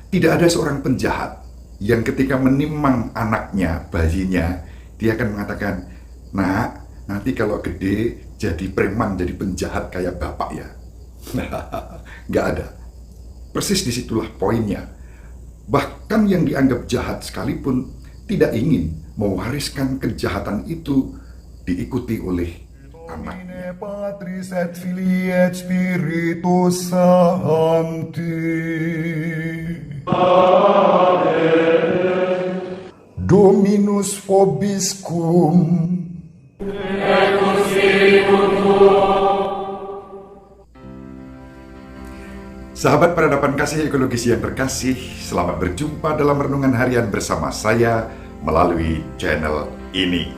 Tidak ada seorang penjahat yang ketika menimang anaknya, bayinya, dia akan mengatakan, "Nak, nanti kalau gede jadi preman, jadi penjahat kayak bapak ya." Nggak ada. Persis disitulah poinnya. Bahkan yang dianggap jahat sekalipun tidak ingin mewariskan kejahatan itu diikuti oleh anaknya. Patris et Filii et Spiritus Sancti. Dominus vobiscum. Sahabat peradaban kasih ekologis yang terkasih, selamat berjumpa dalam renungan harian bersama saya melalui channel ini.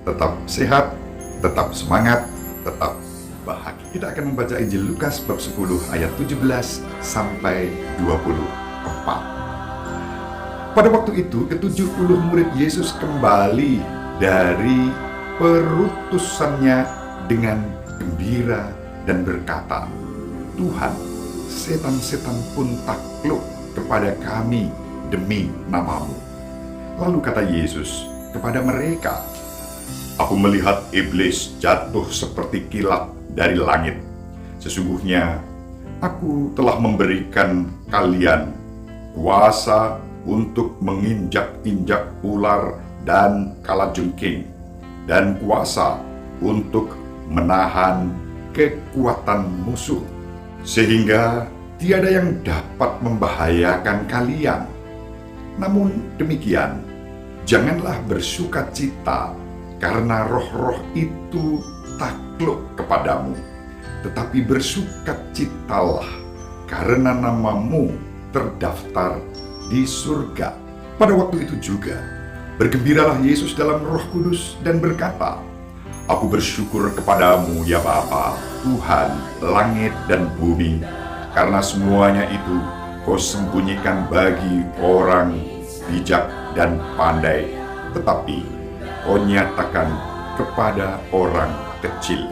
Tetap sehat, tetap semangat, tetap bahagia. Kita akan membaca Injil Lukas bab 10 ayat 17 sampai 24. Pada waktu itu, ke-70 murid Yesus kembali dari perutusannya dengan gembira dan berkata, "Tuhan, setan-setan pun takluk kepada kami demi nama-Mu." Lalu kata Yesus kepada mereka, "Aku melihat iblis jatuh seperti kilat dari langit. Sesungguhnya aku telah memberikan kalian kuasa untuk menginjak-injak ular dan kalajengking, dan kuasa untuk menahan kekuatan musuh, sehingga tiada yang dapat membahayakan kalian. Namun demikian, janganlah bersukacita karena roh-roh itu takluk kepadamu, tetapi bersukacitalah karena namamu terdaftar di surga." Pada waktu itu juga, bergembiralah Yesus dalam Roh Kudus dan berkata, "Aku bersyukur kepadamu ya Bapa, Tuhan langit dan bumi, karena semuanya itu Kau sembunyikan bagi orang bijak dan pandai, tetapi Kau nyatakan kepada orang kecil.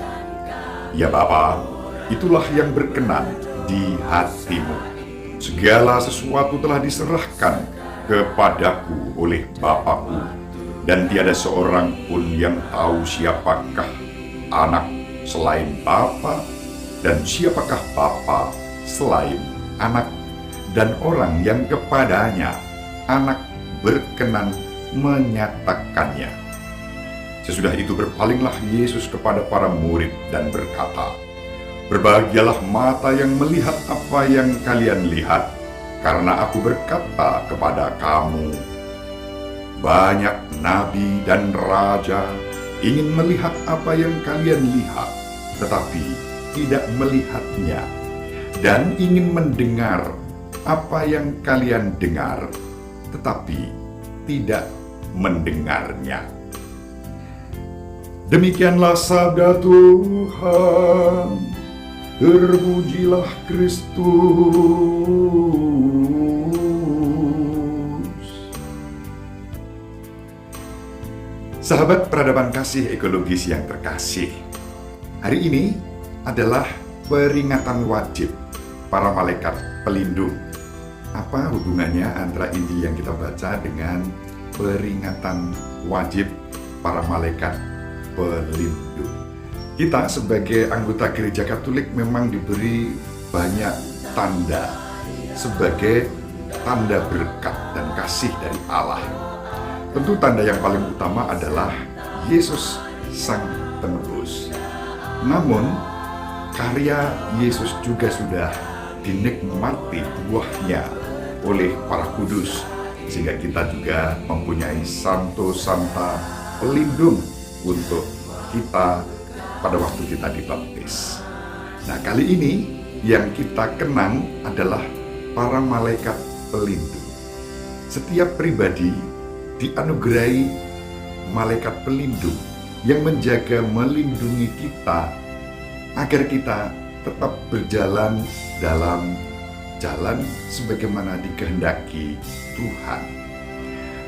Ya Bapa, itulah yang berkenan di hatimu. Segala sesuatu telah diserahkan kepadaku oleh Bapakku, dan tiada seorang pun yang tahu siapakah anak selain Bapa, dan siapakah Bapa selain anak, dan orang yang kepadanya anak berkenan menyatakannya." Sesudah itu berpalinglah Yesus kepada para murid dan berkata, "Berbahagialah mata yang melihat apa yang kalian lihat, karena aku berkata kepada kamu, banyak nabi dan raja ingin melihat apa yang kalian lihat, tetapi tidak melihatnya, dan ingin mendengar apa yang kalian dengar, tetapi tidak mendengarnya." Demikianlah sabda Tuhan. Terpujilah Kristus. Sahabat peradaban kasih ekologis yang terkasih, hari ini adalah peringatan wajib para malaikat pelindung. Apa hubungannya antara Injil yang kita baca dengan peringatan wajib para malaikat pelindung? Kita sebagai anggota gereja Katolik memang diberi banyak tanda sebagai tanda berkat dan kasih dari Allah. Tentu tanda yang paling utama adalah Yesus Sang Penebus. Namun, karya Yesus juga sudah dinikmati buahnya oleh para kudus, sehingga kita juga mempunyai Santo Santa pelindung untuk kita pada waktu kita dibaptis. Nah, kali ini yang kita kenang adalah para malaikat pelindung. Setiap pribadi dianugerahi malaikat pelindung yang menjaga, melindungi kita agar kita tetap berjalan dalam jalan sebagaimana dikehendaki Tuhan.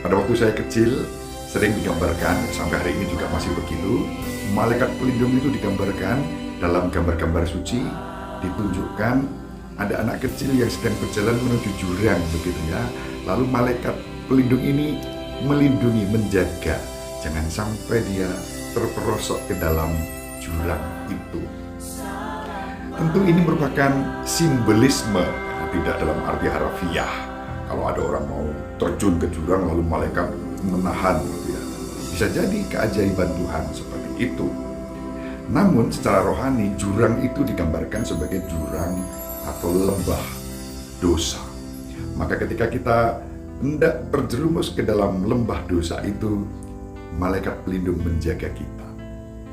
Pada waktu saya kecil sering digambarkan, sampai hari ini juga masih begitu, malaikat pelindung itu digambarkan dalam gambar-gambar suci, ditunjukkan ada anak kecil yang sedang berjalan menuju jurang begitu ya. Lalu malaikat pelindung ini melindungi, menjaga jangan sampai dia terperosok ke dalam jurang itu. Tentu ini merupakan simbolisme, tidak dalam arti harfiah. Kalau ada orang mau terjun ke jurang lalu malaikat menahan gitu ya. Bisa jadi keajaiban Tuhan seperti itu. Namun secara rohani jurang itu digambarkan sebagai jurang atau lembah dosa. Maka ketika kita hendak terjerumus ke dalam lembah dosa itu, malaikat pelindung menjaga kita.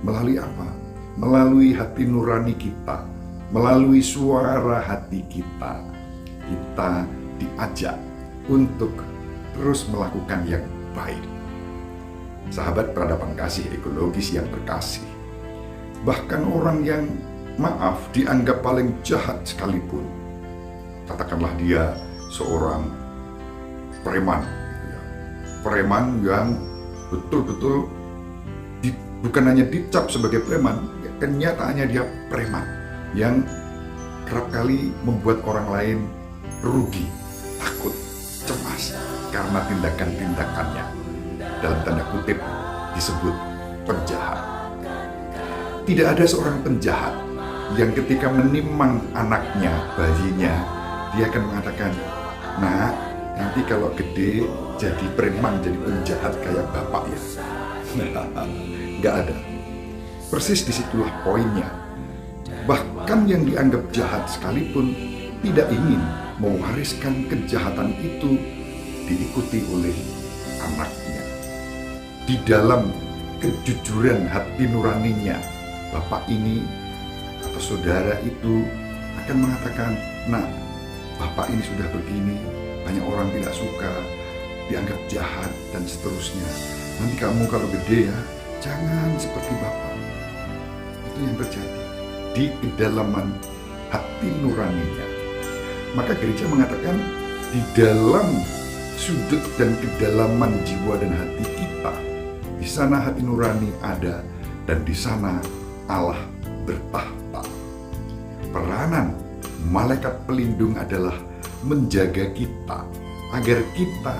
Melalui apa? Melalui hati nurani kita, melalui suara hati kita. Kita diajak untuk terus melakukan yang baik. Sahabat peradaban kasih ekologis yang terkasih, bahkan orang yang maaf dianggap paling jahat sekalipun, katakanlah dia seorang preman gitu ya. Preman yang betul-betul bukan hanya dicap sebagai preman, kenyataannya dia preman yang kerap kali membuat orang lain rugi, takut, cemas karena tindakan-tindakannya, dalam tanda kutip disebut penjahat. Tidak ada seorang penjahat yang ketika menimang anaknya, bayinya, dia akan mengatakan, "Nah, nanti kalau gede jadi preman, jadi penjahat kayak bapak ya." Nggak ada. Persis disitulah poinnya. Bahkan yang dianggap jahat sekalipun tidak ingin mewariskan kejahatan itu diikuti oleh anaknya. Di dalam kejujuran hati nuraninya, bapak ini atau saudara itu akan mengatakan, "Nah, bapak ini sudah begini, banyak orang tidak suka, dianggap jahat dan seterusnya. Nanti kamu kalau gede ya, jangan seperti bapak." Itu yang terjadi di kedalaman hati nuraninya. Maka gereja mengatakan di dalam sudut dan kedalaman jiwa dan hati kita, di sana hati nurani ada dan di sana Allah bertahta. Peranan malaikat pelindung adalah menjaga kita agar kita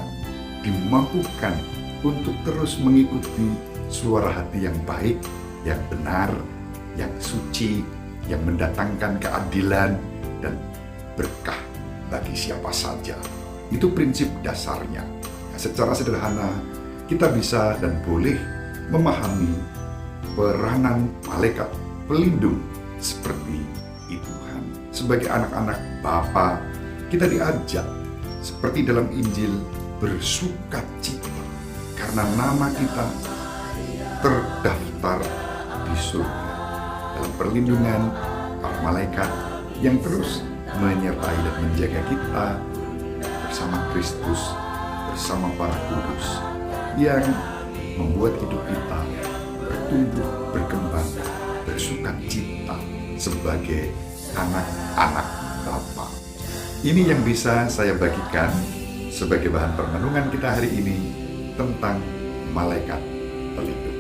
dimampukan untuk terus mengikuti suara hati yang baik, yang benar, yang suci, yang mendatangkan keadilan dan berkah bagi siapa saja. Itu prinsip dasarnya. Secara sederhana, kita bisa dan boleh memahami peranan malaikat pelindung seperti itu. Sebagai anak-anak Bapa, kita diajak seperti dalam Injil bersukacita karena nama kita terdaftar di surga dalam perlindungan para malaikat yang terus menyertai dan menjaga kita bersama Kristus, bersama para kudus yang membuat hidup kita bertumbuh, berkembang, bersukacita sebagai anak-anak Bapa. Ini yang bisa saya bagikan sebagai bahan permenungan kita hari ini tentang malaikat pelindung.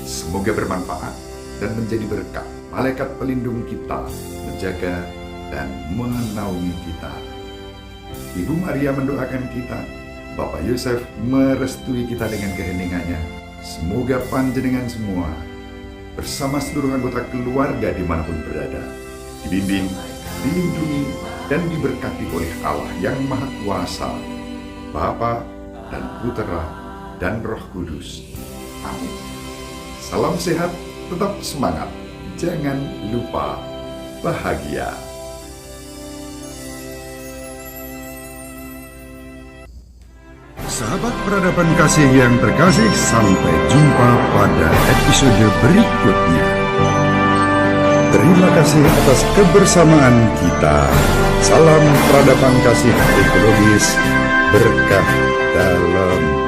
Semoga bermanfaat dan menjadi berkat. Malaikat pelindung kita menjaga dan menaungi kita. Ibu Maria mendoakan kita, Bapak Yosef merestui kita dengan keheningannya. Semoga panjenengan semua bersama seluruh anggota keluarga dimanapun berada, dibimbing, dilindungi, dan diberkati oleh Allah yang Maha Kuasa, Bapa dan Putera dan Roh Kudus. Amin. Salam sehat, tetap semangat, jangan lupa bahagia. Sahabat peradaban kasih yang terkasih, sampai jumpa pada episode berikutnya. Terima kasih atas kebersamaan kita. Salam peradaban kasih ekologis, berkah dalam